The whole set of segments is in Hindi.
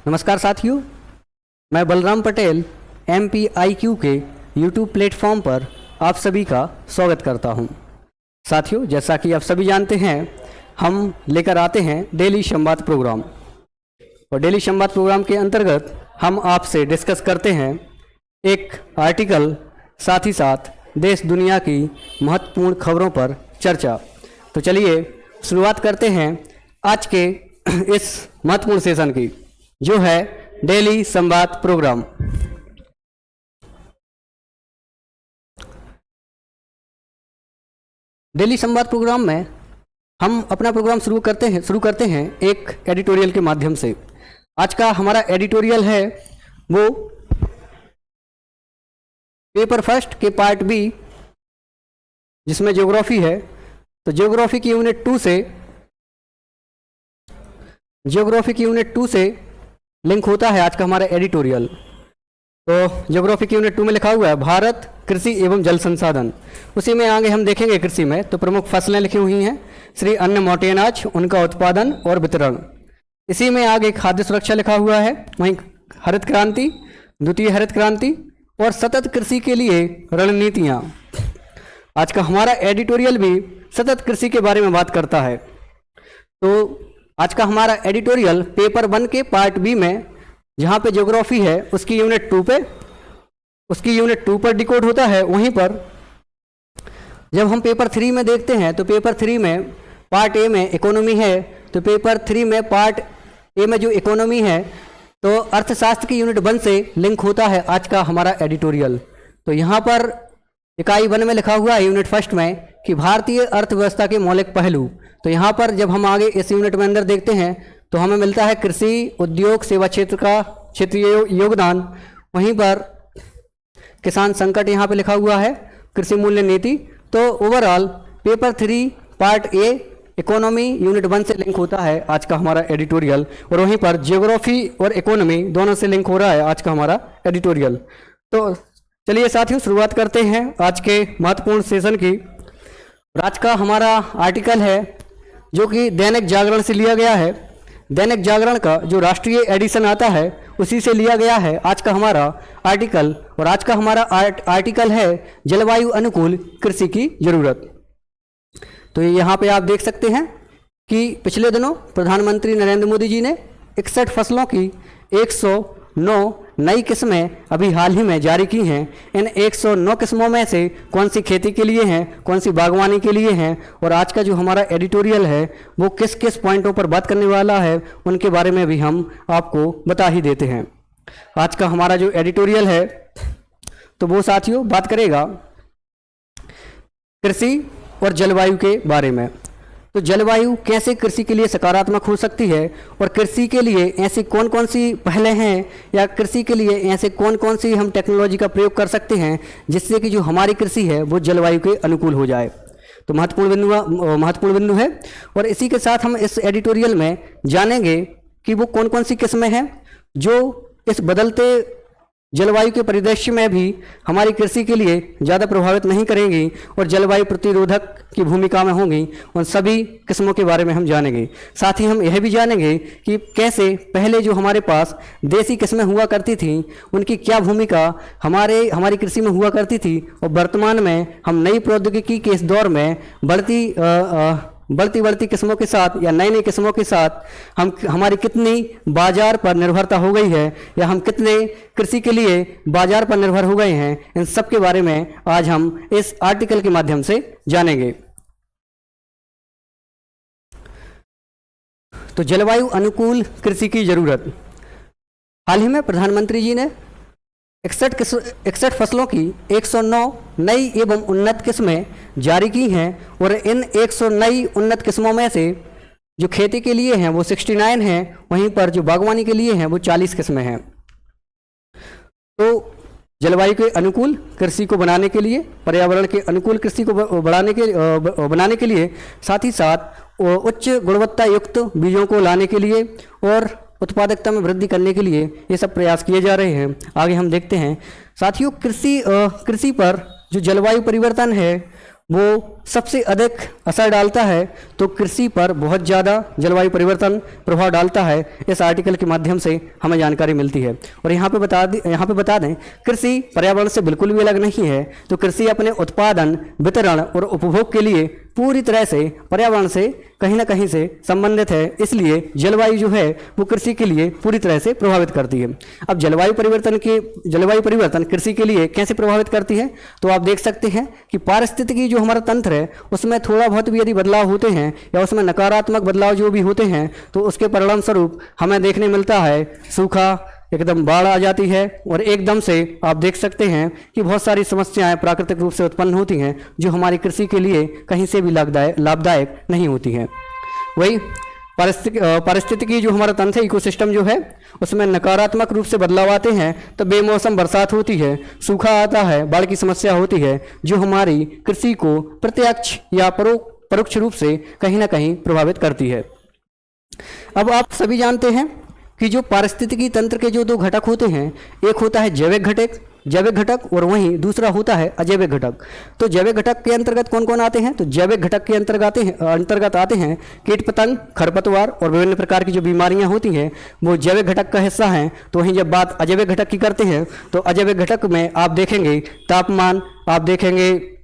नमस्कार साथियों, मैं बलराम पटेल MPIQ के YouTube प्लेटफॉर्म पर आप सभी का स्वागत करता हूं। साथियों, जैसा कि आप सभी जानते हैं, हम लेकर आते हैं डेली संवाद प्रोग्राम और डेली संवाद प्रोग्राम के अंतर्गत हम आपसे डिस्कस करते हैं एक आर्टिकल, साथ ही साथ देश दुनिया की महत्वपूर्ण खबरों पर चर्चा। तो चलिए शुरुआत करते हैं आज के इस महत्वपूर्ण सेशन की, जो है डेली संवाद प्रोग्राम। डेली संवाद प्रोग्राम में हम अपना प्रोग्राम शुरू करते हैं एक एडिटोरियल के माध्यम से। आज का हमारा एडिटोरियल है वो पेपर फर्स्ट के पार्ट बी, जिसमें ज्योग्राफी है। तो ज्योग्राफी की यूनिट 2 से लिंक होता है आज का हमारा एडिटोरियल। तो ज्योग्राफी की यूनिट 2 में लिखा हुआ है भारत, कृषि एवं जल संसाधन। उसी में आगे हम देखेंगे कृषि में तो प्रमुख फसलें लिखी हुई हैं, श्री अन्न मोटे अनाज, उनका उत्पादन और वितरण। इसी में आगे खाद्य सुरक्षा लिखा हुआ है, वहीं हरित क्रांति, द्वितीय हरित क्रांति और सतत कृषि के लिए रणनीतियाँ। आज का हमारा एडिटोरियल भी सतत कृषि के बारे में बात करता है। तो आज का हमारा एडिटोरियल पेपर 1 के पार्ट बी में, जहाँ पे ज्योग्राफी है, उसकी यूनिट 2 पर डिकोड होता है। वहीं पर जब हम पेपर 3 में देखते हैं तो पेपर 3 में पार्ट ए में इकोनॉमी है। तो पेपर 3 में पार्ट ए में जो इकोनॉमी है तो अर्थशास्त्र की यूनिट 1 से लिंक होता है आज का हमारा एडिटोरियल। तो यहाँ पर इकाई 1 में लिखा हुआ है यूनिट फर्स्ट में कि भारतीय अर्थव्यवस्था के मौलिक पहलू। तो यहाँ पर जब हम आगे इस यूनिट में अंदर देखते हैं तो हमें मिलता है कृषि, उद्योग, सेवा क्षेत्र का क्षेत्रीय योगदान। वहीं पर किसान संकट यहाँ पे लिखा हुआ है, कृषि मूल्य नीति। तो overall paper 3 part A economy unit 1 से लिंक होता है आज का हमारा एडिटोरियल, और वहीं पर ज्योग्राफी और इकोनॉमी दोनों से लिंक हो रहा है आज का हमारा एडिटोरियल। तो चलिए साथियों, शुरुआत करते हैं आज के महत्वपूर्ण सेशन की। आज का हमारा आर्टिकल है जो कि दैनिक जागरण से लिया गया है। दैनिक जागरण का जो राष्ट्रीय एडिशन आता है उसी से लिया गया है आज का हमारा आर्टिकल। और आज का हमारा आर्टिकल है जलवायु अनुकूल कृषि की जरूरत। तो यहाँ पे आप देख सकते हैं कि पिछले दिनों प्रधानमंत्री नरेंद्र मोदी जी ने 61 फसलों की 109 नई किस्में अभी हाल ही में जारी की हैं। इन 109 किस्मों में से कौन सी खेती के लिए हैं, कौन सी बागवानी के लिए हैं, और आज का जो हमारा एडिटोरियल है वो किस किस पॉइंटों पर बात करने वाला है, उनके बारे में भी हम आपको बता ही देते हैं। आज का हमारा जो एडिटोरियल है तो वो साथियों बात करेगा कृषि और जलवायु के बारे में। तो जलवायु कैसे कृषि के लिए सकारात्मक हो सकती है, और कृषि के लिए ऐसी कौन कौन सी पहलें हैं, या कृषि के लिए ऐसे कौन कौन सी हम टेक्नोलॉजी का प्रयोग कर सकते हैं जिससे कि जो हमारी कृषि है वो जलवायु के अनुकूल हो जाए। तो महत्वपूर्ण बिंदु है। और इसी के साथ हम इस एडिटोरियल में जानेंगे कि वो कौन कौन सी किस्में हैं जो इस बदलते जलवायु के परिदृश्य में भी हमारी कृषि के लिए ज़्यादा प्रभावित नहीं करेंगी और जलवायु प्रतिरोधक की भूमिका में होंगी। उन सभी किस्मों के बारे में हम जानेंगे। साथ ही हम यह भी जानेंगे कि कैसे पहले जो हमारे पास देसी किस्में हुआ करती थी उनकी क्या भूमिका हमारी कृषि में हुआ करती थी, और वर्तमान में हम नई प्रौद्योगिकी के इस दौर में बढ़ती किस्मों के साथ या नई किस्मों के साथ हमारी कितनी बाजार पर निर्भरता हो गई है, या हम कितने कृषि के लिए बाजार पर निर्भर हो गए हैं। इन सब के बारे में आज हम इस आर्टिकल के माध्यम से जानेंगे। तो जलवायु अनुकूल कृषि की जरूरत। हाल ही में प्रधानमंत्री जी ने 61 फसलों की 109 नई एवं उन्नत किस्में जारी की हैं, और इन 109 नई उन्नत किस्मों में से जो खेती के लिए हैं वो 69 हैं, वहीं पर जो बागवानी के लिए हैं वो 40 किस्में हैं। तो जलवायु के अनुकूल कृषि को बनाने के लिए, पर्यावरण के अनुकूल कृषि को बनाने के लिए, साथ ही साथ उच्च गुणवत्ता युक्त बीजों को लाने के लिए और उत्पादकता में वृद्धि करने के लिए ये सब प्रयास किए जा रहे हैं। आगे हम देखते हैं साथियों, कृषि पर जो जलवायु परिवर्तन है वो सबसे अधिक असर डालता है, तो कृषि पर बहुत ज़्यादा जलवायु परिवर्तन प्रभाव डालता है। इस आर्टिकल के माध्यम से हमें जानकारी मिलती है। और यहाँ पे बता दें कृषि पर्यावरण से बिल्कुल भी अलग नहीं है। तो कृषि अपने उत्पादन, वितरण और उपभोग के लिए पूरी तरह से पर्यावरण से कहीं ना कहीं से संबंधित है। इसलिए जलवायु जो है वो कृषि के लिए पूरी तरह से प्रभावित करती है। अब जलवायु परिवर्तन कृषि के लिए कैसे प्रभावित करती है, तो आप देख सकते हैं कि पारिस्थितिकी जो हमारा तंत्र है उसमें थोड़ा बहुत भी यदि बदलाव होते हैं या उसमें नकारात्मक बदलाव जो भी होते हैं, तो उसके परिणाम स्वरूप हमें देखने मिलता है सूखा, एकदम बाढ़ आ जाती है और एकदम से आप देख सकते हैं कि बहुत सारी समस्याएं प्राकृतिक रूप से उत्पन्न होती हैं जो हमारी कृषि के लिए कहीं से भी लाभदायक नहीं होती हैं। वही पारिस्थितिकी जो हमारा तंत्र है, इकोसिस्टम जो है, उसमें नकारात्मक रूप से बदलाव आते हैं तो बेमौसम बरसात होती है, सूखा आता है, बाढ़ की समस्या होती है जो हमारी कृषि को प्रत्यक्ष या परोक्ष रूप से कहीं ना कहीं प्रभावित करती है। अब आप सभी जानते हैं कि जो पारिस्थितिकी तंत्र के जो दो घटक होते हैं, एक होता है जैविक घटक और वहीं दूसरा होता है अजैविक घटक। तो जैविक घटक के अंतर्गत कौन कौन आते हैं, तो जैविक घटक के अंतर्गत आते हैं कीट पतंग, खरपतवार और विभिन्न प्रकार की जो बीमारियां होती हैं वो जैविक घटक का हिस्सा हैं। तो वहीं जब बात अजैविक घटक की करते हैं तो अजैविक घटक में आप देखेंगे तापमान, आप देखेंगे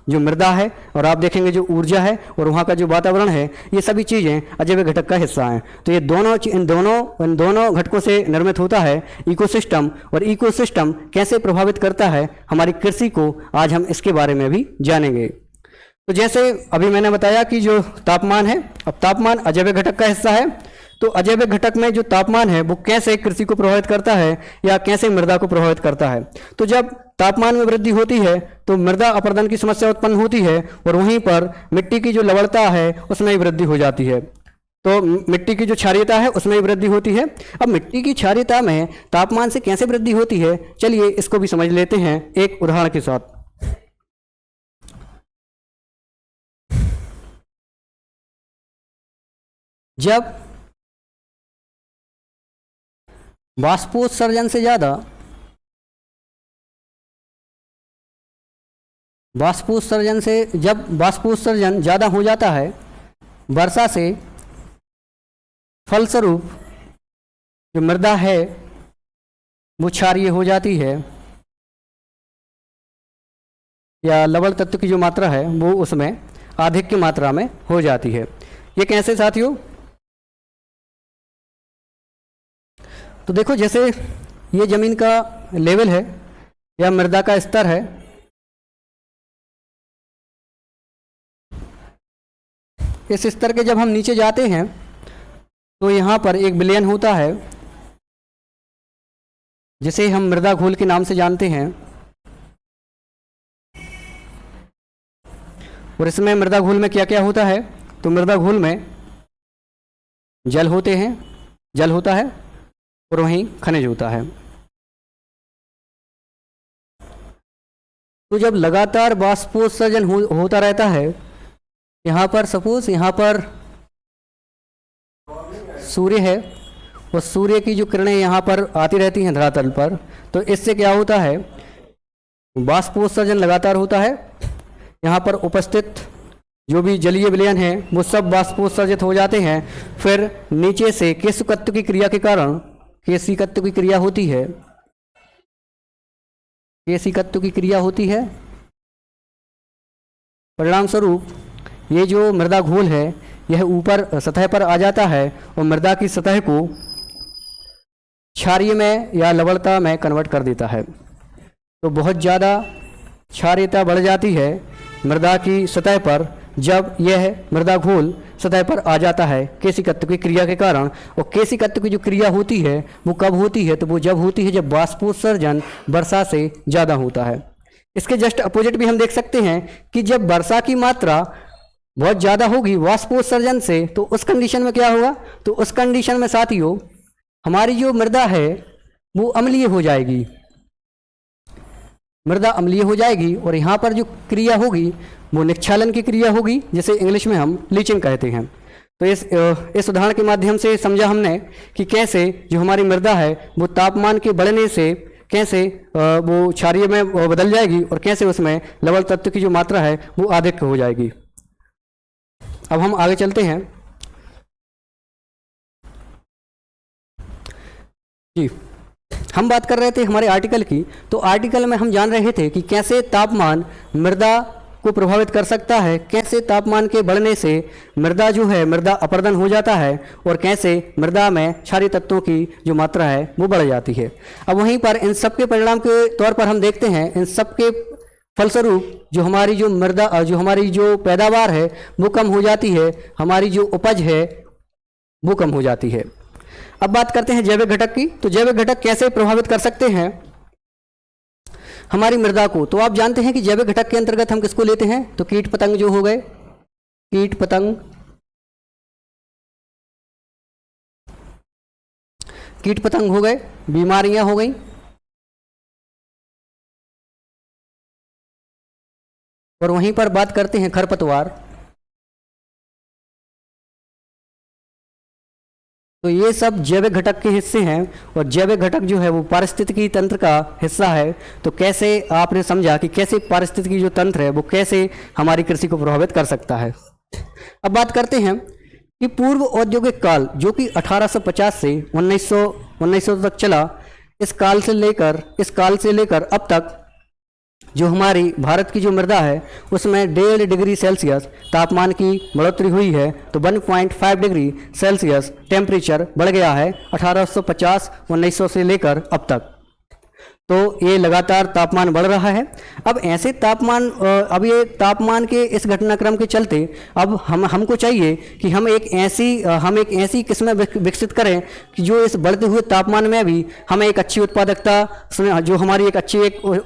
जो मृदा है और आप देखेंगे जो ऊर्जा है और वहाँ का जो वातावरण है, ये सभी चीज़ें अजैविक घटक का हिस्सा हैं। तो ये इन दोनों घटकों से निर्मित होता है इकोसिस्टम। और इकोसिस्टम कैसे प्रभावित करता है हमारी कृषि को, आज हम इसके बारे में भी जानेंगे। तो जैसे अभी मैंने बताया कि जो तापमान है, अब तापमान अजैविक घटक का हिस्सा है। तो अजैविक घटक में जो तापमान है वो कैसे कृषि को प्रभावित करता है या कैसे मृदा को प्रभावित करता है। तो जब तापमान में वृद्धि होती है तो मृदा अपरदन की समस्या उत्पन्न होती है और वहीं पर मिट्टी की जो लवणता है उसमें भी वृद्धि हो जाती है। तो मिट्टी की जो क्षारीयता है उसमें भी वृद्धि होती है। अब मिट्टी की क्षारीयता में तापमान से कैसे वृद्धि होती है, चलिए इसको भी समझ लेते हैं एक उदाहरण के साथ। जब वाष्पोत्सर्जन जब वाष्पोत्सर्जन ज़्यादा हो जाता है वर्षा से, फलस्वरूप जो मृदा है वो क्षारीय हो जाती है या लवण तत्व की जो मात्रा है वो उसमें अधिक की मात्रा में हो जाती है। ये कैसे साथियों, तो देखो जैसे ये ज़मीन का लेवल है या मृदा का स्तर है, इस स्तर के जब हम नीचे जाते हैं तो यहाँ पर एक विलयन होता है जिसे हम मृदा घोल के नाम से जानते हैं। और इसमें मृदा घोल में क्या क्या होता है, तो मृदा घोल में जल होता है और वहीं खनिज होता है। तो जब लगातार वाष्पोत्सर्जन होता रहता है, यहाँ पर सपोज यहाँ पर सूर्य है और सूर्य की जो किरणें यहाँ पर आती रहती हैं धरातल पर, तो इससे क्या होता है, वाष्पोत्सर्जन लगातार होता है। यहाँ पर उपस्थित जो भी जलीय विलयन है वो सब वाष्पोत्सर्जित हो जाते हैं। फिर नीचे से केशिकत्व की क्रिया के कारण केशिकत्व की क्रिया होती है। परिणाम स्वरूप ये जो मृदा घोल है यह ऊपर सतह पर आ जाता है और मृदा की सतह को क्षारीय में या लवणता में कन्वर्ट कर देता है। तो बहुत ज़्यादा क्षारीयता बढ़ जाती है मृदा की सतह पर जब यह मृदा घोल सतह पर आ जाता है केशिकत्व की क्रिया के कारण। और केशिकत्व की जो क्रिया होती है वो कब होती है, तो वो जब होती है जब वाष्पोत्सर्जन वर्षा से ज़्यादा होता है। इसके जस्ट अपोजिट भी हम देख सकते हैं कि जब वर्षा की मात्रा बहुत ज़्यादा होगी वाष्पोत्सर्जन से, तो उस कंडीशन में क्या होगा, तो उस कंडीशन में साथियों हमारी जो मृदा है वो अम्लीय हो जाएगी, मृदा अम्लीय हो जाएगी। और यहाँ पर जो क्रिया होगी वो निक्षालन की क्रिया होगी, जिसे इंग्लिश में हम लीचिंग कहते हैं। तो इस उदाहरण के माध्यम से समझा हमने कि कैसे जो हमारी मृदा है वो तापमान के बढ़ने से कैसे वो क्षारीय में बदल जाएगी और कैसे उसमें लवण तत्व की जो मात्रा है वो अधिक हो जाएगी। अब हम आगे चलते हैं जी। हम बात कर रहे थे हमारे आर्टिकल की, तो आर्टिकल में हम जान रहे थे कि कैसे तापमान मृदा को प्रभावित कर सकता है, कैसे तापमान के बढ़ने से मृदा जो है मृदा अपरदन हो जाता है और कैसे मृदा में क्षारीय तत्वों की जो मात्रा है वो बढ़ जाती है। अब वहीं पर इन सब के परिणाम के तौर पर हम देखते हैं, इन सब के फलस्वरूप जो हमारी जो मृदा जो हमारी जो पैदावार है वो कम हो जाती है, हमारी जो उपज है वो कम हो जाती है। अब बात करते हैं जैविक घटक की, तो जैविक घटक कैसे प्रभावित कर सकते हैं हमारी मृदा को। तो आप जानते हैं कि जैविक घटक के अंतर्गत हम किसको लेते हैं, तो कीट पतंग जो हो गए, कीट पतंग हो गए, बीमारियां हो गई और वहीं पर बात करते हैं खरपतवार। तो ये सब जैविक घटक के हिस्से हैं और जैविक घटक जो है वो पारिस्थितिकी तंत्र का हिस्सा है। तो कैसे आपने समझा कि कैसे पारिस्थितिकी जो तंत्र है वो कैसे हमारी कृषि को प्रभावित कर सकता है। अब बात करते हैं कि पूर्व औद्योगिक काल जो कि 1850 से 1900 तक चला, इस काल से लेकर अब तक जो हमारी भारत की जो मृदा है उसमें 1.5 डिग्री सेल्सियस तापमान की बढ़ोतरी हुई है। तो 1.5 डिग्री सेल्सियस टेम्परेचर बढ़ गया है 1850-1900 से लेकर अब तक। तो ये लगातार तापमान बढ़ रहा है। अब ऐसे तापमान अब ये तापमान के इस घटनाक्रम के चलते अब हमको चाहिए कि हम एक ऐसी किस्में विकसित करें कि जो इस बढ़ते हुए तापमान में भी हमें एक अच्छी उत्पादकता जो हमारी एक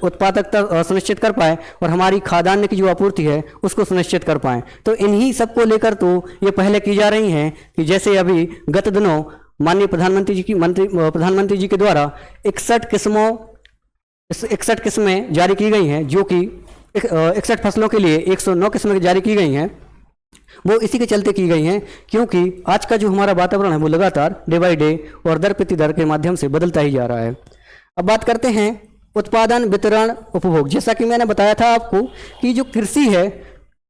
उत्पादकता सुनिश्चित कर पाए और हमारी खाद्यान्न की जो आपूर्ति है उसको सुनिश्चित कर पाएँ। तो इन्हीं सब को लेकर तो ये पहले की जा रही हैं कि जैसे अभी गत दिनों माननीय प्रधानमंत्री जी के द्वारा 61 किस्में जारी की गई हैं, जो कि 61 फसलों के लिए 109 किस्में जारी की गई हैं। वो इसी के चलते की गई हैं क्योंकि आज का जो हमारा वातावरण है वो लगातार डे बाई डे और दर प्रति दर के माध्यम से बदलता ही जा रहा है। अब बात करते हैं उत्पादन, वितरण, उपभोग। जैसा कि मैंने बताया था आपको कि जो कृषि है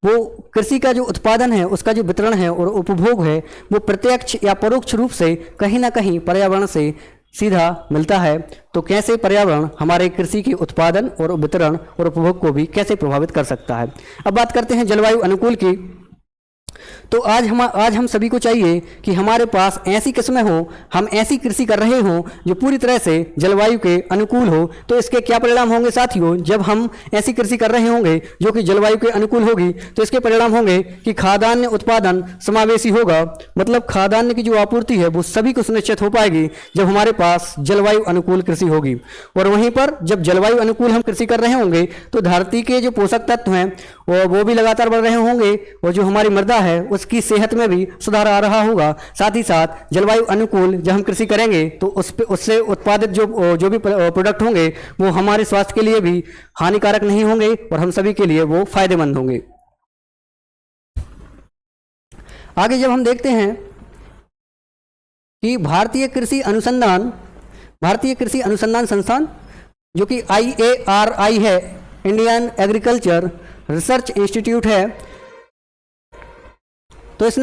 वो कृषि का जो उत्पादन है उसका जो वितरण है और उपभोग है वो प्रत्यक्ष या परोक्ष रूप से कहीं ना कहीं पर्यावरण से सीधा मिलता है। तो कैसे पर्यावरण हमारे कृषि के उत्पादन और वितरण और उपभोग को भी कैसे प्रभावित कर सकता है। अब बात करते हैं जलवायु अनुकूल की। तो आज हम सभी को चाहिए कि हमारे पास ऐसी किस्में हो, हम ऐसी कृषि कर रहे हों जो पूरी तरह से जलवायु के अनुकूल हो। तो इसके क्या परिणाम होंगे साथियों, जब हम ऐसी कृषि कर रहे होंगे जो कि जलवायु के अनुकूल होगी तो इसके परिणाम होंगे कि खाद्यान्न उत्पादन समावेशी होगा। मतलब खाद्यान्न की जो आपूर्ति है वो सभी को सुनिश्चित हो पाएगी जब हमारे पास जलवायु अनुकूल कृषि होगी। और वहीं पर जब जलवायु अनुकूल हम कृषि कर रहे होंगे तो धरती के जो पोषक तत्व हैं वो भी लगातार बढ़ रहे होंगे और जो हमारी मृदा है उसकी सेहत में भी सुधार आ रहा होगा। साथ ही साथ जलवायु अनुकूल जब हम कृषि करेंगे तो उससे उत्पादित जो भी प्रोडक्ट होंगे वो हमारे स्वास्थ्य के लिए भी हानिकारक नहीं होंगे और हम सभी के लिए वो फायदेमंद होंगे। आगे जब हम देखते हैं कि भारतीय कृषि अनुसंधान संस्थान जो कि IARI है, इंडियन एग्रीकल्चर रिसर्च इंस्टीट्यूट है, तो इसी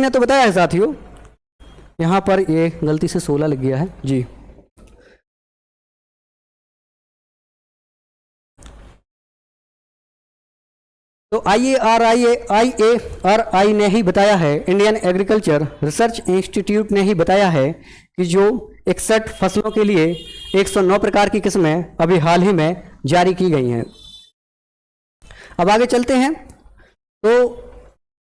ने तो बताया है साथियों। यहाँ पर ये गलती से 16 लग गया है जी। तो IARI ने ही बताया है, इंडियन एग्रीकल्चर रिसर्च इंस्टीट्यूट ने ही बताया है कि जो 61 फसलों के लिए 109 प्रकार की किस्में अभी हाल ही में जारी की गई हैं। अब आगे चलते हैं। तो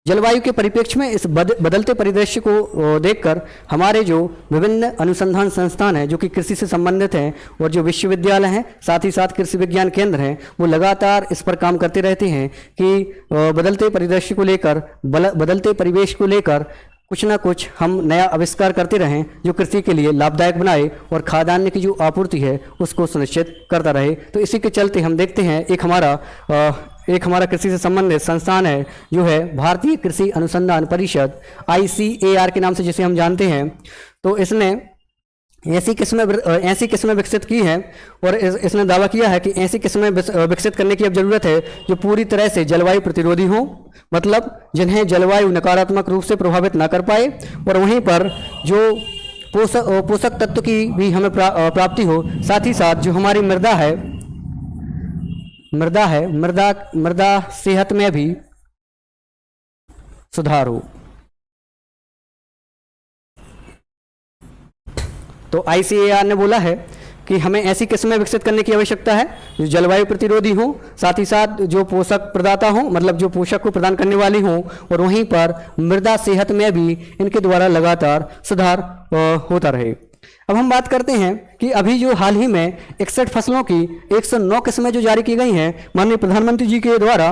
जलवायु के परिप्रेक्ष्य में इस बदलते परिदृश्य को देखकर हमारे जो विभिन्न अनुसंधान संस्थान हैं जो कि कृषि से संबंधित हैं और जो विश्वविद्यालय हैं साथ ही साथ कृषि विज्ञान केंद्र हैं वो लगातार इस पर काम करते रहते हैं कि बदलते परिदृश्य को लेकर बदलते परिवेश को लेकर कुछ ना कुछ हम नया आविष्कार करते रहें जो कृषि के लिए लाभदायक बनाए और खाद्यान्न की जो आपूर्ति है उसको सुनिश्चित करता रहे। तो इसी के चलते हम देखते हैं एक हमारा कृषि से संबंधित संस्थान है जो है भारतीय कृषि अनुसंधान परिषद, ICAR के नाम से जिसे हम जानते हैं। तो इसने ऐसी किस्में विकसित की हैं और इसने दावा किया है कि ऐसी किस्में विकसित करने की अब ज़रूरत है जो पूरी तरह से जलवायु प्रतिरोधी हों, मतलब जिन्हें जलवायु नकारात्मक रूप से प्रभावित ना कर पाए, और वहीं पर जो पोषक तत्व की भी हमें प्राप्ति हो, साथ ही साथ जो हमारी मृदा सेहत में भी सुधार हो। तो ICAR ने बोला है कि हमें ऐसी किस्में विकसित करने की आवश्यकता है जो जलवायु प्रतिरोधी हो, साथ ही साथ जो पोषक प्रदाता हो, मतलब जो पोषक को प्रदान करने वाली हो, और वहीं पर मृदा सेहत में भी इनके द्वारा लगातार सुधार होता रहे। अब हम बात करते हैं कि अभी जो हाल ही में 61 फसलों की 109 किस्में जो जारी की गई हैं माननीय प्रधानमंत्री जी के द्वारा,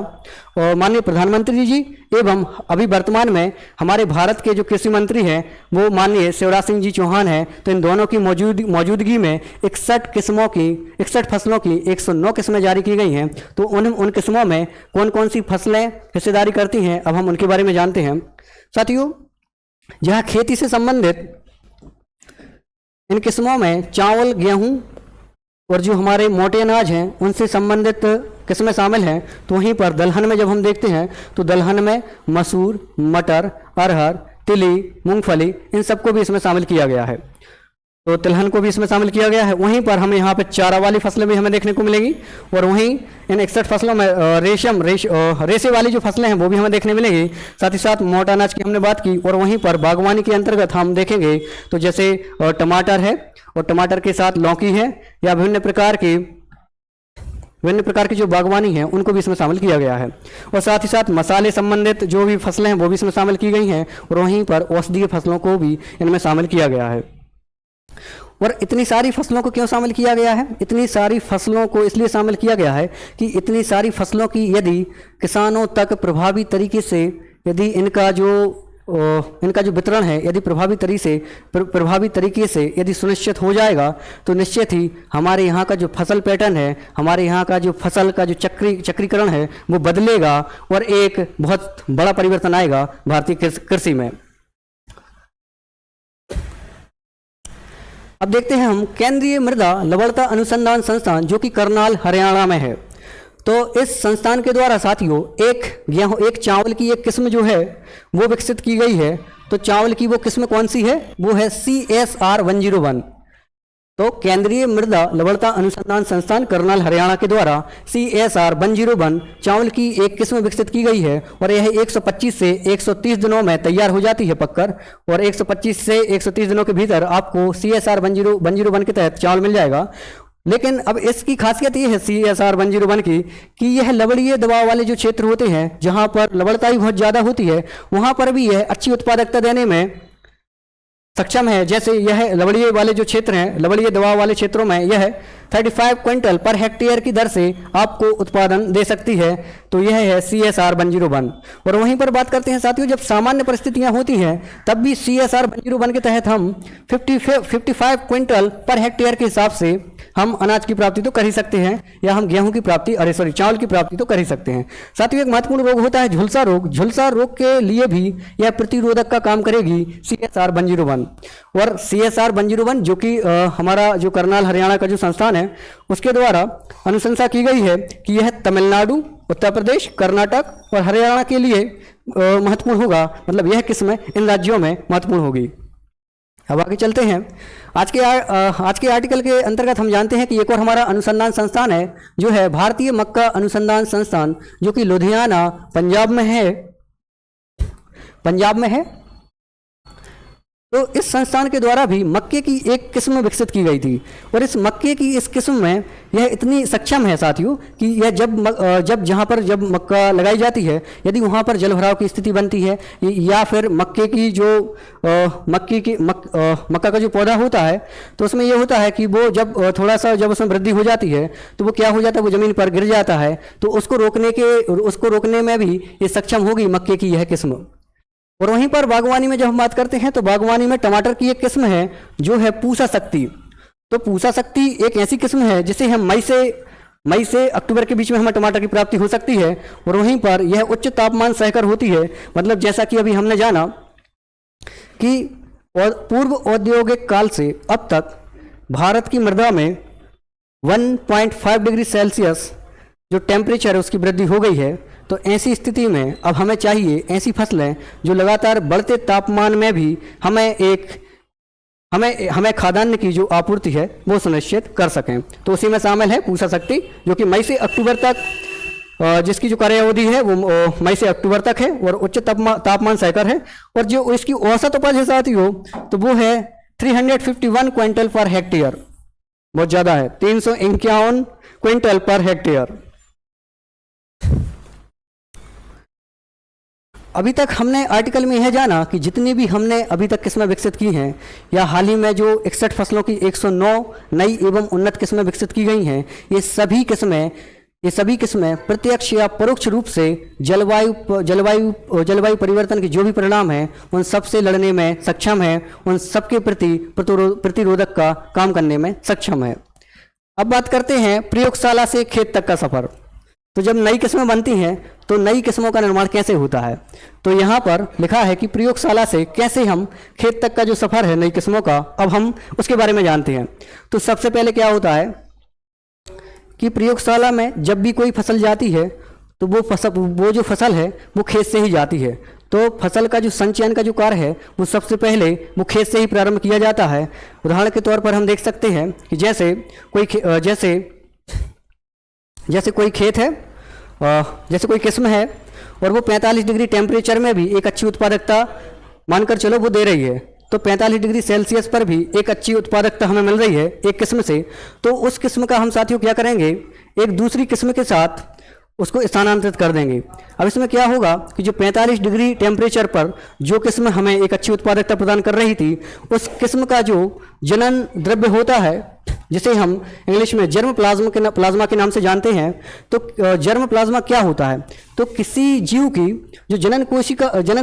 और माननीय प्रधानमंत्री जी एवं अभी वर्तमान में हमारे भारत के जो कृषि मंत्री हैं वो माननीय शिवराज सिंह जी चौहान हैं, तो इन दोनों की मौजूदगी में 61 फसलों की 109 किस्में जारी की गई हैं। तो उन किस्मों में कौन कौन सी फसलें हिस्सेदारी करती हैं, अब हम उनके बारे में जानते हैं। साथियों, जहाँ खेती से संबंधित इन किस्मों में चावल, गेहूं और जो हमारे मोटे अनाज हैं उनसे संबंधित किस्में शामिल हैं। तो वहीं पर दलहन में जब हम देखते हैं तो दलहन में मसूर, मटर, अरहर, तिली, मूंगफली, इन सबको भी इसमें शामिल किया गया है। तो तिलहन को भी इसमें शामिल किया गया है। वहीं पर हमें यहाँ पर चारा वाली फसलें भी हमें देखने को मिलेंगी, और वहीं इन 61 फसलों में रेशे वाली जो फसलें हैं वो भी हमें देखने मिलेंगी। साथ ही साथ मोटा अनाज की हमने बात की, और वहीं पर बागवानी के अंतर्गत हम देखेंगे तो जैसे टमाटर है, और टमाटर के साथ लौकी है, या विभिन्न प्रकार की जो बागवानी है उनको भी इसमें शामिल किया गया है। और साथ ही साथ मसाले संबंधित जो भी फसलें हैं वो भी इसमें शामिल की गई हैं, और वहीं पर औषधीय फसलों को भी इनमें शामिल किया गया है। और इतनी सारी फसलों को क्यों शामिल किया गया है? इतनी सारी फसलों को इसलिए शामिल किया गया है कि इतनी सारी फसलों की यदि किसानों तक प्रभावी तरीके से यदि इनका जो वितरण है यदि प्रभावी तरीके से यदि सुनिश्चित हो जाएगा, तो निश्चित ही हमारे यहाँ का जो फसल पैटर्न है, हमारे यहाँ का जो फसल का जो चक्रीकरण है वो बदलेगा, और एक बहुत बड़ा परिवर्तन आएगा भारतीय कृषि में। अब देखते हैं हम केंद्रीय मृदा लवणता अनुसंधान संस्थान जो कि करनाल हरियाणा में है। तो इस संस्थान के द्वारा साथियों एक चावल की एक किस्म जो है वो विकसित की गई है। तो चावल की वो किस्म कौन सी है? वो है CSR 101। तो केंद्रीय मृदा लवणता अनुसंधान संस्थान करनाल हरियाणा के द्वारा CSR 101 चावल की एक किस्म विकसित की गई है, और यह 125 से 130 दिनों में तैयार हो जाती है पककर, और 125 से 130 दिनों के भीतर आपको CSR 101 के तहत चावल मिल जाएगा। लेकिन अब इसकी खासियत ये है CSR 101 की कि यह लवणीय दबाव वाले जो क्षेत्र होते हैं जहाँ पर लवणता भी बहुत ज़्यादा होती है, वहाँ पर भी यह अच्छी उत्पादकता देने में सक्षम है। जैसे यह लवणीय वाले जो क्षेत्र हैं, लवणीय दबाव वाले क्षेत्रों में यह 35 क्विंटल पर हेक्टेयर की दर से आपको उत्पादन दे सकती है। तो यह है CSR 101। और वहीं पर बात करते हैं साथियों, जब सामान्य परिस्थितियां होती हैं तब भी CSR 101 के तहत हम 55 क्विंटल पर हेक्टेयर के हिसाब से हम अनाज की प्राप्ति तो कर ही सकते हैं, या हम गेहूं की प्राप्ति चावल की प्राप्ति तो कर ही सकते हैं। साथियों, एक महत्वपूर्ण रोग होता है झुलसा रोग। झुलसा रोग के लिए भी यह प्रतिरोधक का काम करेगी CSR 101। और CSR 101 जो कि हमारा जो करनाल हरियाणा का जो संस्थान है उसके द्वारा अनुशंसा की गई है कि यह तमिलनाडु, उत्तर प्रदेश, कर्नाटक और हरियाणा के लिए महत्वपूर्ण होगा, मतलब यह किस्म इन राज्यों में महत्वपूर्ण होगी। अब आगे चलते हैं। आज के आर्टिकल के अंतर्गत हम जानते हैं कि एक और हमारा अनुसंधान संस्थान है जो है भारतीय मक्का अनुसंधान संस्थान, जो कि लुधियाना पंजाब में है। तो इस संस्थान के द्वारा भी मक्के की एक किस्म विकसित की गई थी, और इस मक्के की इस किस्म में यह इतनी सक्षम है साथियों कि यह जब मक्का लगाई जाती है, यदि वहाँ पर जलभराव की स्थिति बनती है, या फिर मक्का का जो पौधा होता है तो उसमें यह होता है कि वो जब उसमें वृद्धि हो जाती है तो वो क्या हो जाता है, वो ज़मीन पर गिर जाता है। तो उसको रोकने में भी ये सक्षम होगी मक्के की यह किस्म। और वहीं पर बागवानी में जब हम बात करते हैं तो बागवानी में टमाटर की एक किस्म है जो है पूसा शक्ति। तो पूसा शक्ति एक ऐसी किस्म है जिसे हम मई से अक्टूबर के बीच में हमें टमाटर की प्राप्ति हो सकती है, और वहीं पर यह उच्च तापमान सहकर होती है। मतलब जैसा कि अभी हमने जाना कि पूर्व औद्योगिक काल से अब तक भारत की मृदा में 1.5 डिग्री सेल्सियस जो टेम्परेचर है उसकी वृद्धि हो गई है, तो ऐसी स्थिति में अब हमें चाहिए ऐसी फसलें जो लगातार बढ़ते तापमान में भी हमें खाद्यान्न की जो आपूर्ति है वो सुनिश्चित कर सकें। तो उसी में शामिल है पूषा शक्ति, जो कि मई से अक्टूबर तक जिसकी जो कार्य अवधि है वो मई से अक्टूबर तक है और उच्च तापमान सहकर है, और जो इसकी औसत उपज है साथियों तो वो है 351 क्विंटल पर हेक्टेयर, बहुत ज़्यादा है, 351 क्विंटल पर हेक्टेयर। अभी तक हमने आर्टिकल में यह जाना कि जितनी भी हमने अभी तक किस्में विकसित की हैं या हाल ही में जो 61 फसलों की 109 नई एवं उन्नत किस्में विकसित की गई हैं, ये सभी किस्में प्रत्यक्ष या परोक्ष रूप से जलवायु परिवर्तन के जो भी परिणाम हैं उन सब से लड़ने में सक्षम है, उन सबके प्रति प्रतिरोधक का काम करने में सक्षम है। अब बात करते हैं प्रयोगशाला से खेत तक का सफ़र। तो जब नई किस्में बनती हैं तो नई किस्मों का निर्माण कैसे होता है, तो यहाँ पर लिखा है कि प्रयोगशाला से कैसे हम खेत तक का जो सफ़र है नई किस्मों का, अब हम उसके बारे में जानते हैं। तो सबसे पहले क्या होता है कि प्रयोगशाला में जब भी कोई फसल जाती है तो वो जो फसल है वो खेत से ही जाती है। तो फसल का जो संचयन का जो कार्य है वो सबसे पहले वो खेत से ही प्रारंभ किया जाता है। उदाहरण के तौर पर हम देख सकते हैं कि जैसे कोई खेत है, जैसे कोई किस्म है और वो 45 डिग्री टेम्परेचर में भी एक अच्छी उत्पादकता मानकर चलो वो दे रही है, तो 45 डिग्री सेल्सियस पर भी एक अच्छी उत्पादकता हमें मिल रही है एक किस्म से, तो उस किस्म का हम साथियों क्या करेंगे, एक दूसरी किस्म के साथ उसको स्थानांतरित कर देंगे। अब इसमें क्या होगा कि जो 45 डिग्री टेम्परेचर पर जो किस्म हमें एक अच्छी उत्पादकता प्रदान कर रही थी, उस किस्म का जो जनन द्रव्य होता है जिसे हम इंग्लिश में जर्म प्लाज्मा के नाम से जानते हैं, तो जर्म प्लाज्मा क्या होता है, तो किसी जीव की जो जनन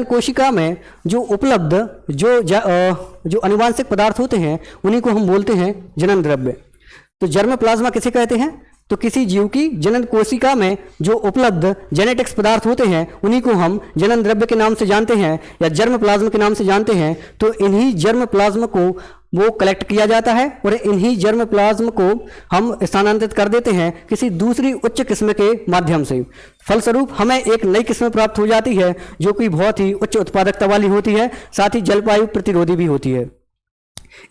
कोशिका में जो उपलब्ध जो आनुवांशिक पदार्थ होते हैं उन्हीं को हम बोलते हैं जनन द्रव्य। तो जर्म प्लाज्मा किसे कहते हैं, तो किसी जीव की जनन कोशिका में जो उपलब्ध जेनेटिक्स पदार्थ होते हैं उन्हीं को हम जनन द्रव्य के नाम से जानते हैं या जर्म प्लाज्मा के नाम से जानते हैं। तो इन्हीं जर्म प्लाज्मा को वो कलेक्ट किया जाता है और इन्हीं जर्म प्लाज्मा को हम स्थानांतरित कर देते हैं किसी दूसरी उच्च किस्म के माध्यम से। फलस्वरूप हमें एक नई किस्म प्राप्त हो जाती है जो कि बहुत ही उच्च उत्पादकता वाली होती है, साथ ही जलवायु प्रतिरोधी भी होती है।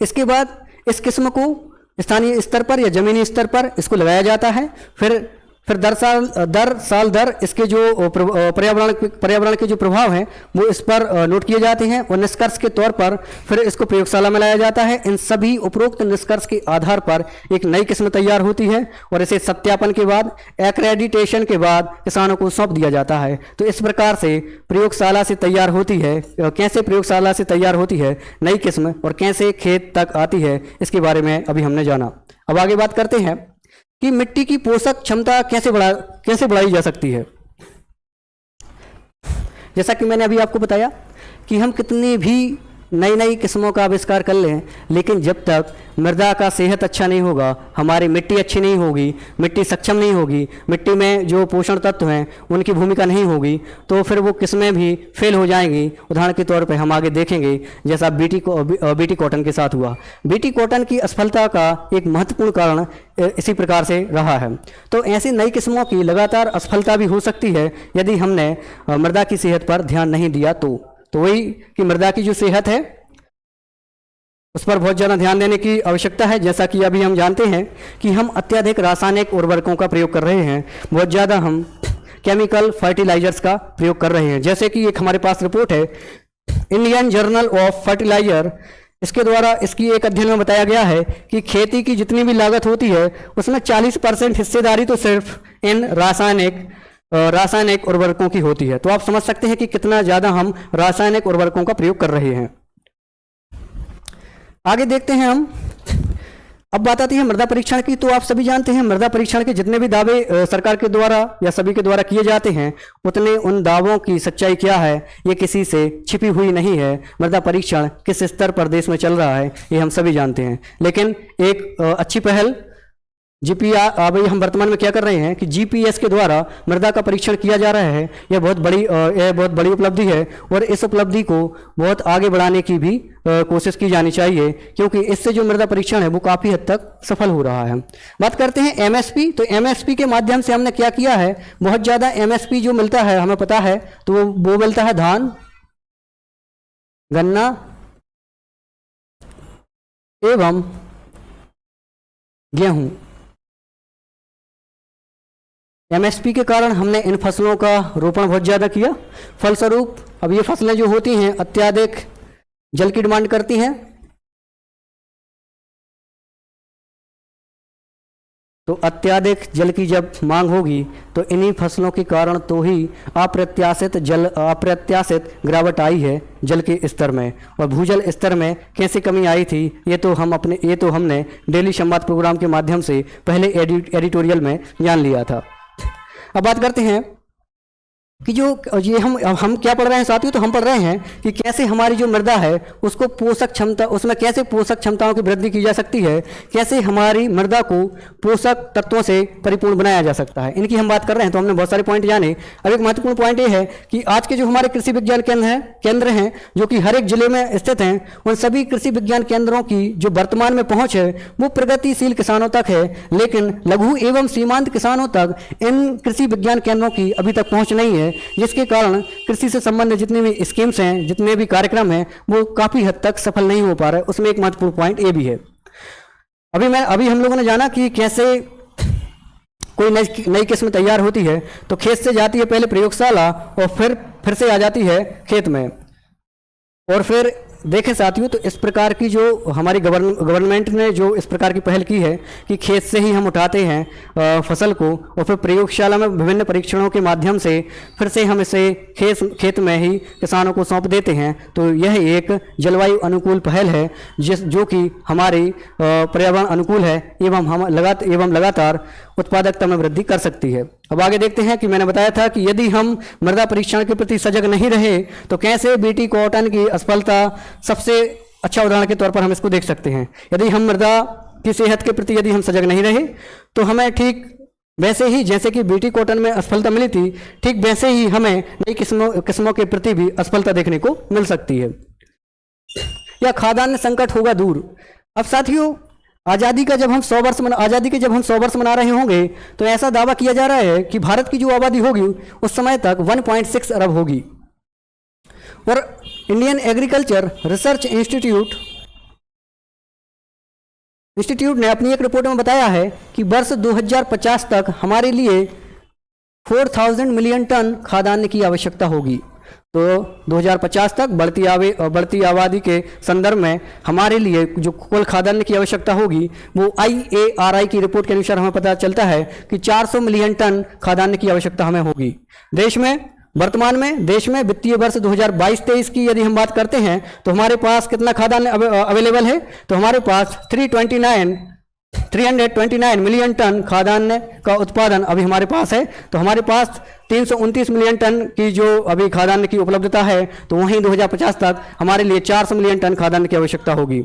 इसके बाद इस किस्म को स्थानीय स्तर पर या जमीनी स्तर पर इसको लगाया जाता है, फिर दर साल इसके जो पर्यावरण के जो प्रभाव हैं वो इस पर नोट किए जाते हैं और निष्कर्ष के तौर पर फिर इसको प्रयोगशाला में लाया जाता है। इन सभी उपरोक्त निष्कर्ष के आधार पर एक नई किस्म तैयार होती है और इसे सत्यापन के बाद एक्रेडिटेशन के बाद किसानों को सौंप दिया जाता है। तो इस प्रकार से प्रयोगशाला से तैयार होती है, कैसे प्रयोगशाला से तैयार होती है नई किस्म और कैसे खेत तक आती है, इसके बारे में अभी हमने जाना। अब आगे बात करते हैं कि मिट्टी की पोषक क्षमता कैसे बढ़ाई जा सकती है। जैसा कि मैंने अभी आपको बताया कि हम कितनी भी नई किस्मों का आविष्कार कर लें, लेकिन जब तक मृदा का सेहत अच्छा नहीं होगा, हमारी मिट्टी अच्छी नहीं होगी, मिट्टी सक्षम नहीं होगी, मिट्टी में जो पोषण तत्व हैं उनकी भूमिका नहीं होगी, तो फिर वो किस्में भी फेल हो जाएंगी। उदाहरण के तौर पे हम आगे देखेंगे जैसा बीटी कॉटन के साथ हुआ। बीटी कॉटन की असफलता का एक महत्वपूर्ण कारण इसी प्रकार से रहा है। तो ऐसी नई किस्मों की लगातार असफलता भी हो सकती है यदि हमने मृदा की सेहत पर ध्यान नहीं दिया तो वही कि मृदा की जो सेहत है उस पर बहुत ज़्यादा ध्यान देने की आवश्यकता है। जैसा कि अभी हम जानते हैं कि हम अत्यधिक रासायनिक उर्वरकों का प्रयोग कर रहे हैं, बहुत ज़्यादा हम केमिकल फर्टिलाइजर्स का प्रयोग कर रहे हैं। जैसे कि एक हमारे पास रिपोर्ट है इंडियन जर्नल ऑफ फर्टिलाइजर, इसके द्वारा इसकी एक अध्ययन में बताया गया है कि खेती की जितनी भी लागत होती है उसमें 40% हिस्सेदारी तो सिर्फ इन रासायनिक उर्वरकों की होती है। तो आप समझ सकते हैं कि कितना ज़्यादा हम रासायनिक उर्वरकों का प्रयोग कर रहे हैं। आगे देखते हैं हम। अब बात आती है मृदा परीक्षण की। तो आप सभी जानते हैं मृदा परीक्षण के जितने भी दावे सरकार के द्वारा या सभी के द्वारा किए जाते हैं, उतने उन दावों की सच्चाई क्या है ये किसी से छिपी हुई नहीं है। मृदा परीक्षण किस स्तर पर देश में चल रहा है ये हम सभी जानते हैं। लेकिन एक अच्छी पहल अभी हम वर्तमान में क्या कर रहे हैं कि जीपीएस के द्वारा मृदा का परीक्षण किया जा रहा है। यह बहुत बड़ी उपलब्धि है और इस उपलब्धि को बहुत आगे बढ़ाने की भी कोशिश की जानी चाहिए, क्योंकि इससे जो मृदा परीक्षण है वो काफ़ी हद तक सफल हो रहा है। बात करते हैं एमएसपी। तो एमएसपी के माध्यम से हमने क्या किया है, बहुत ज़्यादा एमएसपी जो मिलता है हमें पता है, तो वो मिलता है धान, गन्ना एवं गेहूं। एमएसपी के कारण हमने इन फसलों का रोपण बहुत ज़्यादा किया। फलस्वरूप अब ये फसलें जो होती हैं अत्यधिक जल की डिमांड करती हैं, तो अत्यधिक जल की जब मांग होगी तो इन्हीं फसलों के कारण तो ही अप्रत्याशित गिरावट आई है जल के स्तर में। और भूजल स्तर में कैसे कमी आई थी ये तो हमने डेली संवाद प्रोग्राम के माध्यम से पहले एडिटोरियल में जान लिया था। अब बात करते हैं कि जो ये हम क्या पढ़ रहे हैं साथियों, तो हम पढ़ रहे हैं कि कैसे हमारी जो मृदा है उसको उसमें कैसे पोषक क्षमताओं की वृद्धि की जा सकती है, कैसे हमारी मृदा को पोषक तत्वों से परिपूर्ण बनाया जा सकता है, इनकी हम बात कर रहे हैं। तो हमने बहुत सारे पॉइंट जाने। अब एक महत्वपूर्ण पॉइंट ये है कि आज के जो हमारे कृषि विज्ञान केंद्र हैं जो कि हर एक जिले में स्थित हैं, उन सभी कृषि विज्ञान केंद्रों की जो वर्तमान में पहुँच है वो प्रगतिशील किसानों तक है, लेकिन लघु एवं सीमांत किसानों तक इन कृषि विज्ञान केंद्रों की अभी तक पहुँच नहीं है, जिसके कारण कृषि से संबंधित जितने भी स्कीम्स हैं, जितने भी कार्यक्रम हैं, वो काफ़ी हद तक सफल नहीं हो पा रहे। उसमें एक महत्वपूर्ण पॉइंट ये भी है। अभी हम लोगों ने जाना कि कैसे कोई नई किस्म तैयार होती है, तो खेत से जाती है पहले प्रयोगशाला और फिर से आ जाती है खेत में। और फिर देखें साथियों, तो इस प्रकार की जो हमारी गवर्नमेंट ने जो इस प्रकार की पहल की है कि खेत से ही हम उठाते हैं फसल को और फिर प्रयोगशाला में विभिन्न परीक्षणों के माध्यम से फिर से हम इसे खेत में ही किसानों को सौंप देते हैं, तो यह एक जलवायु अनुकूल पहल है जो कि हमारी पर्यावरण अनुकूल है एवं लगातार उत्पादकता में वृद्धि कर सकती है। अब आगे देखते हैं कि मैंने बताया था कि यदि हम मृदा परीक्षण के प्रति सजग नहीं रहे तो कैसे बीटी कॉटन की असफलता सबसे अच्छा उदाहरण के तौर पर हम इसको देख सकते हैं। यदि हम मृदा की सेहत के प्रति यदि हम सजग नहीं रहे तो हमें ठीक वैसे ही जैसे कि बीटी कॉटन में असफलता मिली थी, ठीक वैसे ही हमें नई किस्मों के प्रति भी असफलता देखने को मिल सकती है। या खाद्यान्न संकट होगा दूर। अब साथियों, आज़ादी के जब हम 100 वर्ष मना रहे होंगे तो ऐसा दावा किया जा रहा है कि भारत की जो आबादी होगी उस समय तक 1.6 अरब होगी। और इंडियन एग्रीकल्चर रिसर्च इंस्टीट्यूट ने अपनी एक रिपोर्ट में बताया है कि वर्ष 2050 तक हमारे लिए 4000 मिलियन टन खाद्यान्न की आवश्यकता होगी। तो 2050 तक बढ़ती आबादी के संदर्भ में हमारे लिए जो कुल खाद्यान्न की आवश्यकता होगी वो IARI की रिपोर्ट के अनुसार हमें पता चलता है कि 400 मिलियन टन खाद्यान्न की आवश्यकता हमें होगी। वर्तमान में देश में वित्तीय वर्ष 2022-23 की यदि हम बात करते हैं तो हमारे पास कितना खाद्यान्न अवेलेबल है, तो हमारे पास 329 मिलियन टन खाद्यान्न का उत्पादन अभी हमारे पास है। तो हमारे पास 329 मिलियन टन की जो अभी खाद्यान्न की उपलब्धता है, तो वहीं 2050 तक हमारे लिए 400 मिलियन टन खाद्यान्न की आवश्यकता होगी।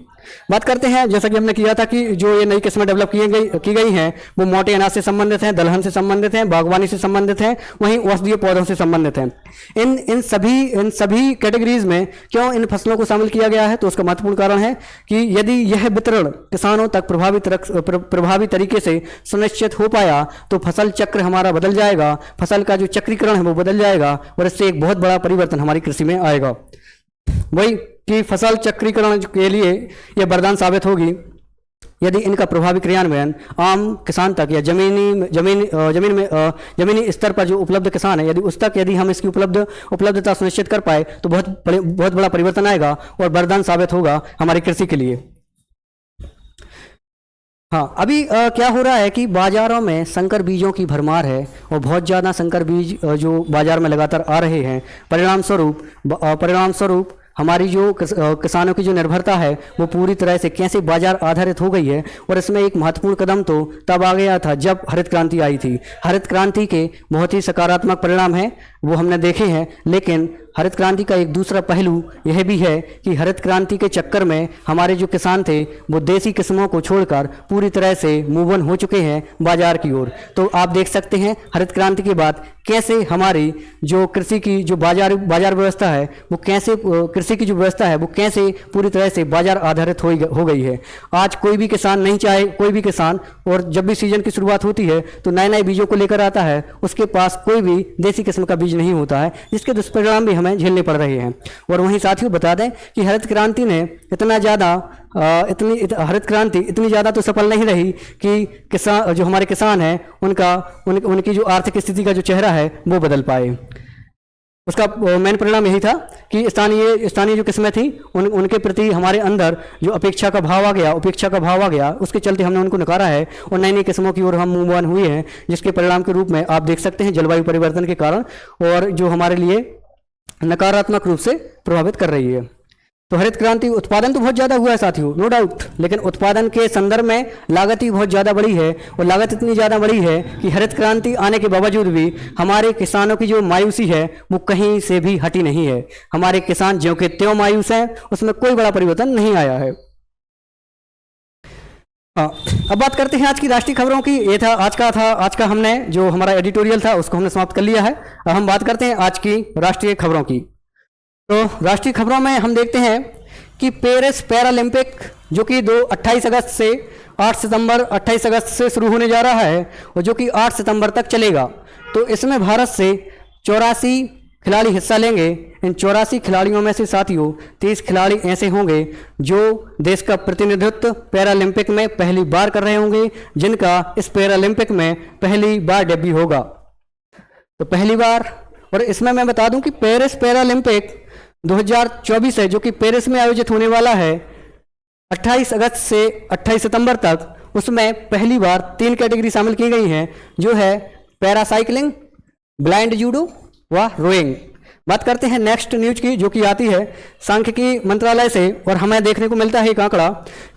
बात करते हैं, जैसा कि हमने किया था कि जो ये नई किस्में डेवलप की गई हैं वो मोटे अनाज से संबंधित हैं, दलहन से संबंधित हैं, बागवानी से संबंधित हैं, वहीं औषधीय पौधों से संबंधित हैं। इन सभी कैटेगरीज में क्यों इन फसलों को शामिल किया गया है, तो उसका महत्वपूर्ण कारण है कि यदि यह वितरण किसानों तक प्रभावी तरीके से सुनिश्चित हो पाया तो फसल चक्र हमारा बदल जाएगा, फसल का जो चक्रीकरण है वो बदल जाएगा और इससे एक बहुत बड़ा परिवर्तन हमारी कृषि में आएगा। वही कि फसल चक्रीकरण के लिए यह वरदान साबित होगी यदि इनका प्रभावी क्रियान्वयन आम किसान तक या जमीनी स्तर पर जो उपलब्ध किसान है, यदि उस तक यदि हम इसकी उपलब्धता सुनिश्चित कर पाए तो बहुत बड़ा परिवर्तन आएगा और वरदान साबित होगा हमारी कृषि के लिए। हाँ, अभी क्या हो रहा है कि बाज़ारों में संकर बीजों की भरमार है और बहुत ज़्यादा संकर बीज जो बाज़ार में लगातार आ रहे हैं, परिणाम स्वरूप हमारी जो किसानों की जो निर्भरता है वो पूरी तरह से कैसे बाजार आधारित हो गई है। और इसमें एक महत्वपूर्ण कदम तो तब आ गया था जब हरित क्रांति आई थी। हरित क्रांति के बहुत ही सकारात्मक परिणाम हैं, वो हमने देखे हैं, लेकिन हरित क्रांति का एक दूसरा पहलू यह भी है कि हरित क्रांति के चक्कर में हमारे जो किसान थे वो देसी किस्मों को छोड़कर पूरी तरह से मूव ऑन हो चुके हैं बाजार की ओर। तो आप देख सकते हैं हरित क्रांति के बाद कैसे हमारी जो कृषि की जो बाजार व्यवस्था है वो कैसे, कृषि की जो व्यवस्था है वो कैसे पूरी तरह से बाजार आधारित हो गई है। आज कोई भी किसान नहीं चाहे, कोई भी किसान, और जब भी सीजन की शुरुआत होती है तो नए नए बीजों को लेकर आता है, उसके पास कोई भी देसी किस्म का बीज नहीं होता है, जिसके दुष्परिणाम भी हमें झेलने पड़ रहे हैं। और वहीं साथियों बता दें कि हरित क्रांति ने हरित क्रांति इतनी ज़्यादा तो सफल नहीं रही कि किसान, जो हमारे किसान हैं, उनकी जो आर्थिक स्थिति का जो चेहरा है वो बदल पाए। उसका मेन परिणाम यही था कि स्थानीय जो किस्में थी उनके प्रति हमारे अंदर जो उपेक्षा का भाव आ गया, उसके चलते हमने उनको नकारा है और नई नई किस्मों की ओर हम मूव ऑन हुए हैं, जिसके परिणाम के रूप में आप देख सकते हैं जलवायु परिवर्तन के कारण, और जो हमारे लिए नकारात्मक रूप से प्रभावित कर रही है। तो हरित क्रांति उत्पादन तो बहुत ज़्यादा हुआ है साथियों, नो डाउट, लेकिन उत्पादन के संदर्भ में लागत ही बहुत ज़्यादा बढ़ी है, और लागत इतनी ज़्यादा बढ़ी है कि हरित क्रांति आने के बावजूद भी हमारे किसानों की जो मायूसी है वो कहीं से भी हटी नहीं है। हमारे किसान ज्यों के त्यों मायूस हैं, उसमें कोई बड़ा परिवर्तन नहीं आया है। अब बात करते हैं आज की राष्ट्रीय खबरों की। ये था आज का हमने जो हमारा एडिटोरियल था उसको हमने समाप्त कर लिया है। अब हम बात करते हैं आज की राष्ट्रीय खबरों की। तो राष्ट्रीय खबरों में हम देखते हैं कि पेरिस पैरालंपिक जो कि 28 अगस्त से 28 अगस्त से शुरू होने जा रहा है और जो कि 8 सितंबर तक चलेगा। तो इसमें भारत से 84 खिलाड़ी हिस्सा लेंगे। इन 84 खिलाड़ियों में से साथियों 30 खिलाड़ी ऐसे होंगे जो देश का प्रतिनिधित्व पैरालंपिक में पहली बार कर रहे होंगे, जिनका इस पैरालंपिक में पहली बार डेब्यू होगा। तो पहली बार, और इसमें मैं बता दूं कि पेरिस पैरालंपिक 2024 है जो कि पेरिस में आयोजित होने वाला है 28 अगस्त से 28 सितंबर तक। उसमें पहली बार 3 कैटेगरी शामिल की गई हैं, जो है पैरासाइक्लिंग, ब्लाइंड जूडो व रोइंग। बात करते हैं नेक्स्ट न्यूज की, जो कि आती है सांख्यिकी मंत्रालय से, और हमें देखने को मिलता है एक आंकड़ा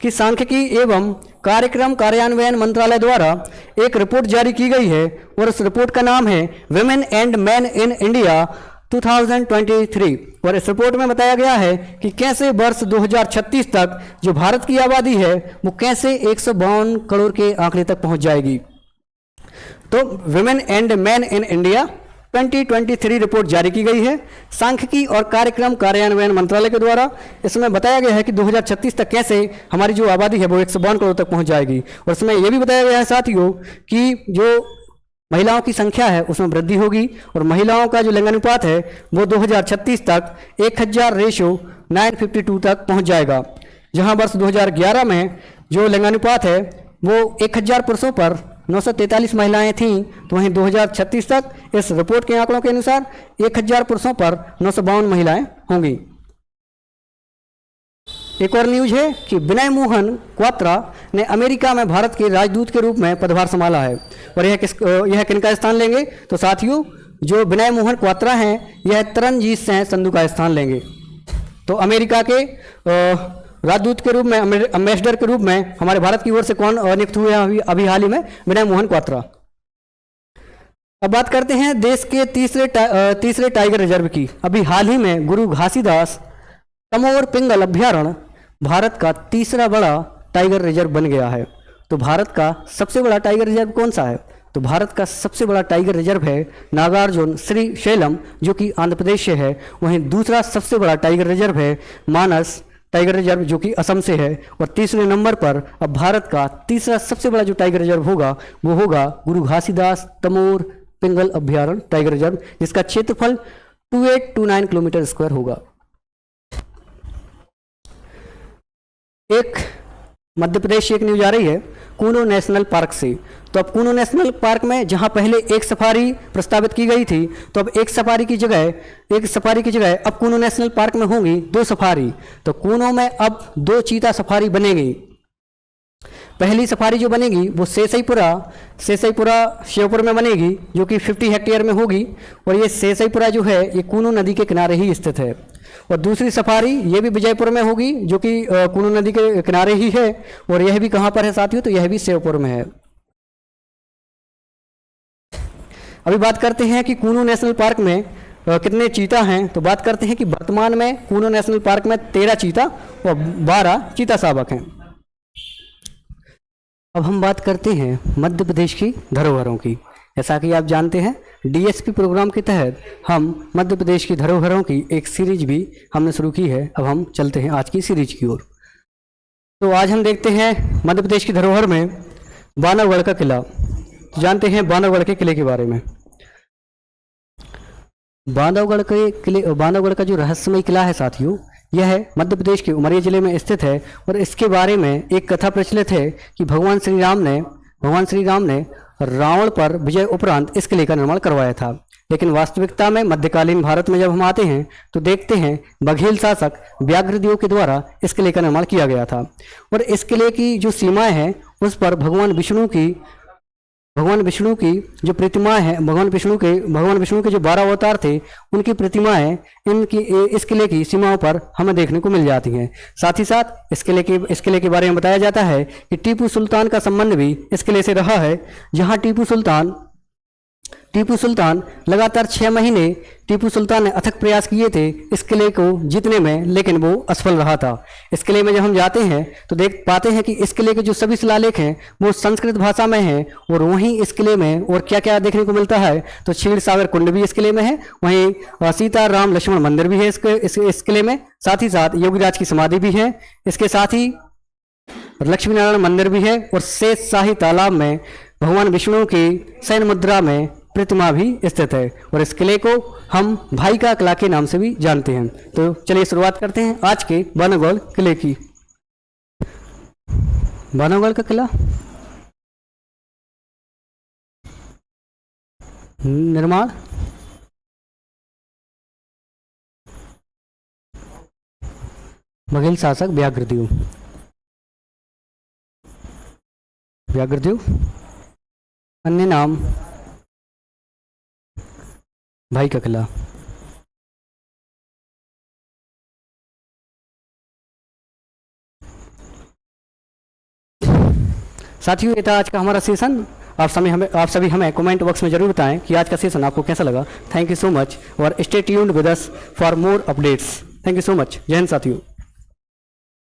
कि सांख्यिकी एवं कार्यक्रम कार्यान्वयन मंत्रालय द्वारा एक रिपोर्ट जारी की गई है, और उस रिपोर्ट का नाम है women and man in India 2023। और इस रिपोर्ट में बताया गया है कि कैसे वर्ष 2036 तक जो भारत की आबादी है वो कैसे 152 करोड़ के आंकड़े तक पहुंच जाएगी। तो women and man in India 2023 report जारी की गई है सांख्यिकी और कार्यक्रम कार्यान्वयन मंत्रालय के द्वारा। इसमें बताया गया है कि 2036 तक कैसे हमारी जो आबादी है वो 152 करोड़ तक पहुंच जाएगी। और इसमें यह भी बताया गया है साथियों कि जो महिलाओं की संख्या है उसमें वृद्धि होगी, और महिलाओं का जो लिंगानुपात है वो 2036 तक 1000:952 तक पहुंच जाएगा। जहां वर्ष 2011 में जो लिंगानुपात है वो 1000 पुरुषों पर 943 महिलाएं थीं, तो वहीं 2036 तक इस रिपोर्ट के आंकड़ों के अनुसार 1000 पुरुषों पर 952 महिलाएं होंगी। एक और न्यूज है कि विनय मोहन क्वात्रा ने अमेरिका में भारत के राजदूत के रूप में पदभार संभाला है। और यह किनका स्थान लेंगे? तो साथियों जो विनय मोहन क्वात्रा हैं यह तरनजीत सिंह संधू का स्थान लेंगे। तो अमेरिका के राजदूत के रूप में, एम्बेसडर के रूप में हमारे भारत की ओर से कौन नियुक्त हुए हैं अभी हाल ही में? विनय मोहन क्वात्रा। अब बात करते हैं देश के तीसरे टाइगर रिजर्व की। अभी हाल ही में गुरु घासीदास तमोर पिंगल अभ्यारण्य भारत का तीसरा बड़ा टाइगर रिजर्व बन गया है। तो भारत का सबसे बड़ा टाइगर रिजर्व कौन सा है? तो भारत का सबसे बड़ा टाइगर रिजर्व है नागार्जुन श्री शैलम जो कि आंध्र प्रदेश से है। वहीं दूसरा सबसे बड़ा टाइगर रिजर्व है मानस टाइगर रिजर्व जो कि असम से है। और तीसरे नंबर पर अब भारत का तीसरा सबसे बड़ा जो टाइगर रिजर्व होगा वो होगा गुरु घासीदास तमोर पिंगल अभ्यारण्य टाइगर रिजर्व, जिसका क्षेत्रफल 2829 किलोमीटर स्क्वायर होगा। एक मध्य प्रदेश से एक न्यूज आ रही है कूनो नेशनल पार्क से। तो अब कूनो नेशनल पार्क में जहां पहले एक सफारी प्रस्तावित की गई थी, तो अब एक सफारी की जगह अब कूनो नेशनल पार्क में होंगी 2 सफारी। तो कूनो में अब 2 चीता सफारी बनेगी। पहली सफारी जो बनेगी वो सेसईपुरा श्योपुर में बनेगी जो कि 50 हेक्टेयर में होगी। और ये सेसईपुरा जो है ये कूनो नदी के किनारे ही स्थित है। और दूसरी सफारी ये भी विजयपुर में होगी, जो कि कूनू नदी के किनारे ही है। और यह भी कहाँ पर है साथियों, तो यह भी श्योपुर में है। अभी बात करते हैं कि कूनू नेशनल पार्क में कितने चीता हैं। तो बात करते हैं कि वर्तमान में कूनू नेशनल पार्क में 13 चीता और 12 चीता शावक हैं। अब हम बात करते हैं मध्य प्रदेश की धरोहरों की। जैसा कि आप जानते हैं डीएसपी प्रोग्राम के तहत हम मध्य प्रदेश की धरोहरों की एक सीरीज भी हमने शुरू की है। अब हम चलते हैं आज की सीरीज की ओर। तो आज हम देखते हैं मध्य प्रदेश की धरोहर में बानरगढ़ का किला। तो जानते हैं बानरगढ़ के किले के बारे में। बांधवगढ़ का जो रहस्यमय किला है साथियों, यह मध्य प्रदेश के उमरिया जिले में स्थित है। और इसके बारे में एक कथा प्रचलित है कि भगवान श्री राम ने रावण पर विजय उपरांत इस किले का निर्माण करवाया था। लेकिन वास्तविकता में मध्यकालीन भारत में जब हम आते हैं तो देखते हैं बघेल शासक व्याघ्रदेव के द्वारा इस किले का निर्माण किया गया था। और इस किले की जो सीमाएं हैं उस पर भगवान विष्णु की जो प्रतिमा है, भगवान विष्णु के जो 12 अवतार थे उनकी प्रतिमाएं इस किले की सीमाओं पर हमें देखने को मिल जाती हैं। साथ ही साथ इस किले के बारे में बताया जाता है कि टीपू सुल्तान का संबंध भी इस किले से रहा है, जहां टीपू सुल्तान लगातार 6 महीने टीपू सुल्तान ने अथक प्रयास किए थे इस किले को जीतने में, लेकिन वो असफल रहा था। इस किले में जब हम जाते हैं तो देख पाते हैं कि इस किले के जो सभी शिलालेख हैं वो संस्कृत भाषा में हैं। और वहीं इस किले में और क्या क्या देखने को मिलता है, तो क्षीर सागर कुंड भी इस किले में है, वहीं सीता राम लक्ष्मण मंदिर भी है इस किले में। साथ ही साथ योगीराज की समाधि भी है, इसके साथ ही लक्ष्मी नारायण मंदिर भी है। और शेष शाही तालाब में भगवान विष्णु की शयन मुद्रा में प्रतिमा भी स्थित है। और इस किले को हम भाई का किला के नाम से भी जानते हैं। तो चलिए शुरुआत करते हैं आज के बानरगढ़ किले की। बानरगढ़ का किला निर्माण बघेल शासक व्याघ्रदेव, अन्य नाम भाई का किला। साथियों ये था आज का हमारा सेशन। आप सभी हमें कमेंट बॉक्स में जरूर बताएं कि आज का सेशन आपको कैसा लगा। थैंक यू सो मच और stay tuned with us for more updates. Thank you so much. जय हिंद साथियों।